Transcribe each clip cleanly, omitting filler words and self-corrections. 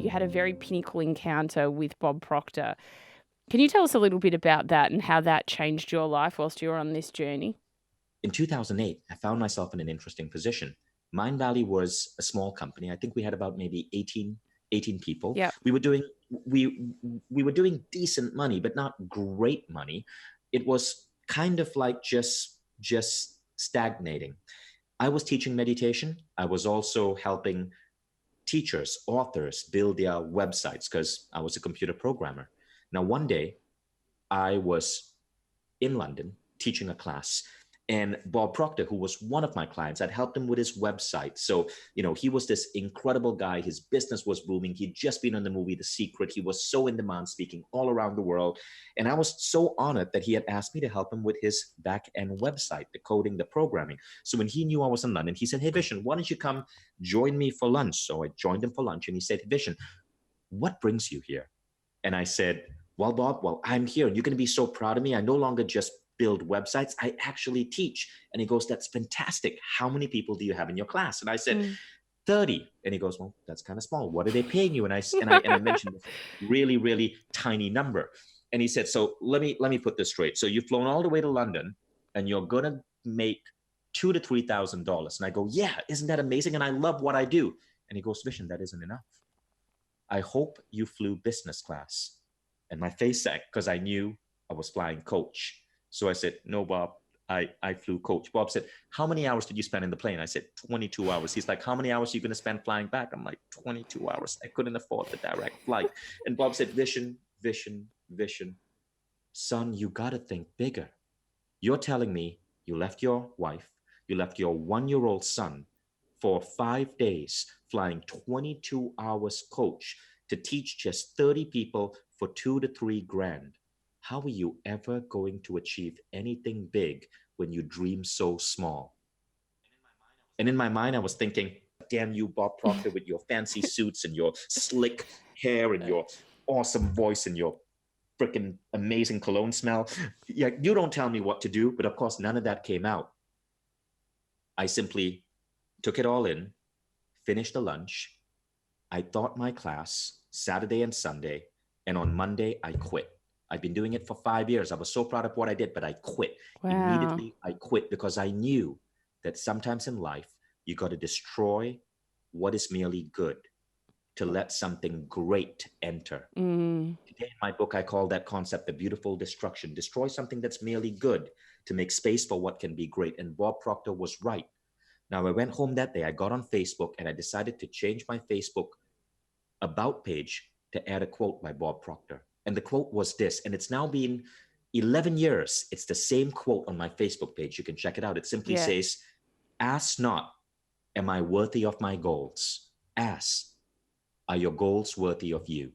you had a very pinnacle encounter with Bob Proctor. Can you tell us a little bit about that and how that changed your life whilst you were on this journey? In 2008, I found myself in an interesting position. Mind Valley was a small company. I think we had about maybe 18 people. Yep. We were doing decent money, but not great money. It was kind of like just stagnating. I was teaching meditation. I was also helping teachers, authors build their websites because I was a computer programmer. Now, one day I was in London teaching a class. And Bob Proctor, who was one of my clients, I'd helped him with his website. So, he was this incredible guy. His business was booming. He'd just been on the movie The Secret. He was so in demand, speaking all around the world. And I was so honored that he had asked me to help him with his back end website, the coding, the programming. So when he knew I was in London, he said, "Hey, Vishen, why don't you come join me for lunch?" So I joined him for lunch and he said, "Vishen, what brings you here?" And I said, "Well, Bob, I'm here and you're going to be so proud of me. I no longer just build websites, I actually teach." And he goes, "That's fantastic. How many people do you have in your class?" And I said, Mm. 30. And he goes, "Well, that's kind of small. What are they paying you?" And I mentioned this really, really tiny number. And he said, "So let me put this straight. So you've flown all the way to London and you're gonna make $2,000 to $3,000." And I go, "Yeah, isn't that amazing? And I love what I do." And he goes, "Vishen, that isn't enough. I hope you flew business class." And my face sagged because I knew I was flying coach. So I said, "No, Bob, I flew coach." Bob said, "How many hours did you spend in the plane?" I said, 22 hours. He's like, "How many hours are you going to spend flying back?" I'm like, 22 hours. I couldn't afford the direct flight. And Bob said, "Vishen, Vishen, Vishen, son, you got to think bigger. You're telling me you left your wife, you left your 1-year-old son for 5 days flying 22 hours coach to teach just 30 people for 2 to 3 grand. How are you ever going to achieve anything big when you dream so small?" And in my mind, I was thinking, "Damn you, Bob Proctor, with your fancy suits and your slick hair and your awesome voice and your freaking amazing cologne smell. Yeah, you don't tell me what to do." But of course, none of that came out. I simply took it all in, finished the lunch. I taught my class Saturday and Sunday. And on Monday, I quit. I've been doing it for 5 years. I was so proud of what I did, but I quit. Wow. Immediately, I quit because I knew that sometimes in life, you got to destroy what is merely good to let something great enter. Mm. Today in my book, I call that concept the beautiful destruction. Destroy something that's merely good to make space for what can be great. And Bob Proctor was right. Now, I went home that day, I got on Facebook, and I decided to change my Facebook about page to add a quote by Bob Proctor. And the quote was this, and it's now been 11 years. It's the same quote on my Facebook page. You can check it out. It simply Yeah. says, "Ask not, am I worthy of my goals? Ask, are your goals worthy of you?"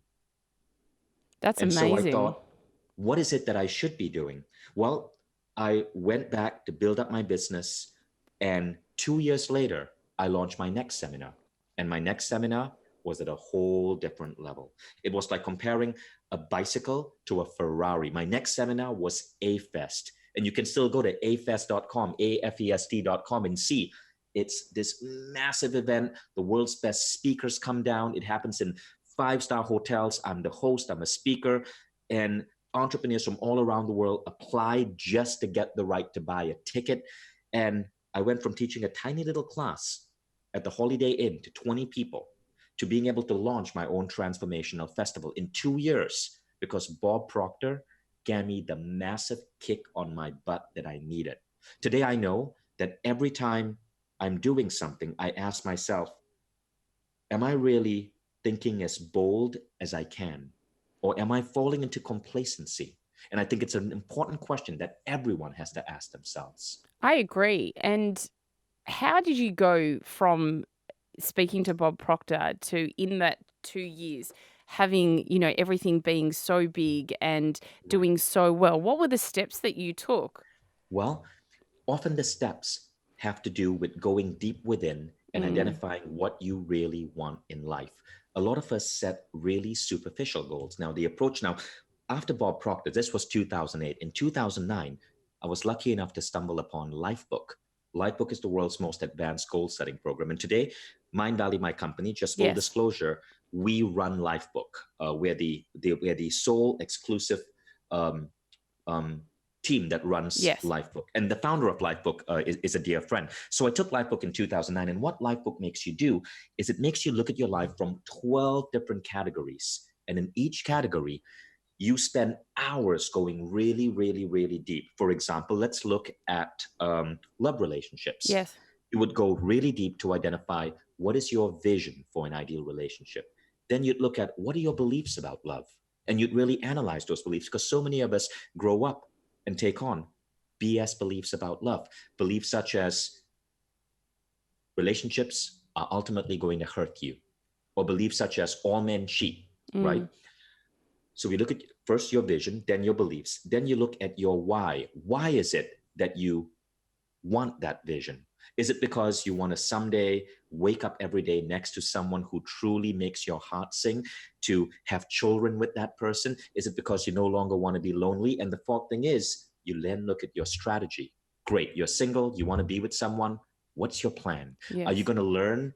That's And so I amazing. thought, what is it that I should be doing? Well, I went back to build up my business. And 2 years later, I launched my next seminar. And my next seminar was at a whole different level. It was like comparing a bicycle to a Ferrari. My next seminar was A-Fest. And you can still go to afest.com, afest.com, and see it's this massive event. The world's best speakers come down. It happens in five-star hotels. I'm the host, I'm a speaker, and entrepreneurs from all around the world apply just to get the right to buy a ticket. And I went from teaching a tiny little class at the Holiday Inn to 20 people to being able to launch my own transformational festival in 2 years because Bob Proctor gave me the massive kick on my butt that I needed. Today, I know that every time I'm doing something, I ask myself, am I really thinking as bold as I can? Or am I falling into complacency? And I think it's an important question that everyone has to ask themselves. I agree. And how did you go from speaking to Bob Proctor to in that 2 years having, everything being so big and Right. doing so well? What were the steps that you took? Well, often the steps have to do with going deep within and Mm. identifying what you really want in life. A lot of us set really superficial goals. Now, the approach now, after Bob Proctor, this was 2008. In 2009, I was lucky enough to stumble upon Lifebook. Lifebook is the world's most advanced goal setting program. And today, Mind Valley, my company, just full Yes. disclosure, We Run Lifebook. We're the sole exclusive um, um, team that runs Yes. Lifebook. And the founder of Lifebook is a dear friend. So I took Lifebook in 2009. And what Lifebook makes you do is it makes you look at your life from 12 different categories. And in each category, you spend hours going really, really, really deep. For example, let's look at love relationships. Yes. You would go really deep to identify what is your vision for an ideal relationship. Then you'd look at what are your beliefs about love, and you'd really analyze those beliefs, because so many of us grow up and take on BS beliefs about love, beliefs such as relationships are ultimately going to hurt you, or beliefs such as all men cheat, right? Mm. So we look at first your vision, then your beliefs, then you look at your why. Why is it that you want that vision? Is it because you want to someday wake up every day next to someone who truly makes your heart sing, to have children with that person? Is it because you no longer want to be lonely? And the fourth thing is, you then look at your strategy. Great, you're single, you want to be with someone. What's your plan? Are you Yes. going to learn?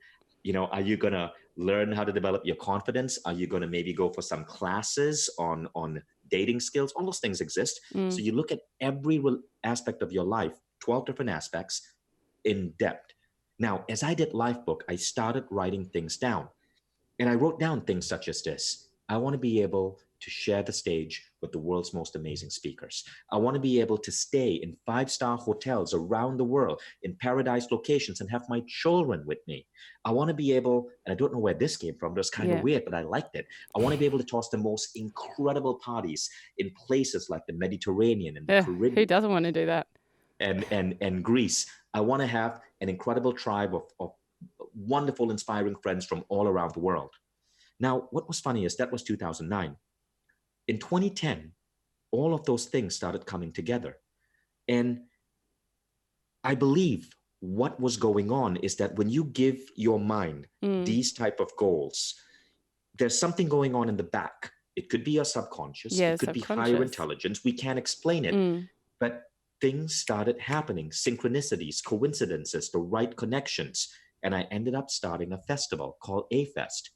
Are you going to learn how to develop your confidence? Are you going to maybe go for some classes on dating skills? All those things exist. So Mm. you look at every aspect of your life, 12 different aspects, in depth. Now, as I did Lifebook, I started writing things down. And I wrote down things such as this: I want to be able to share the stage with the world's most amazing speakers. I want to be able to stay in 5-star hotels around the world, in paradise locations, and have my children with me. I want to be able, and I don't know where this came from, but it's kind of Yeah. weird, but I liked it. I want to be able to toss the most incredible parties in places like the Mediterranean and the Who Caribbean doesn't want to do that? and Greece. I want to have an incredible tribe of wonderful, inspiring friends from all around the world. Now, what was funny is that was 2009. In 2010, all of those things started coming together. And I believe what was going on is that when you give your mind Mm. these type of goals, there's something going on in the back. It could be your subconscious, Yeah, it could be higher subconscious. intelligence. We can't explain it, Mm. but things started happening, synchronicities, coincidences, the right connections. And I ended up starting a festival called A Fest.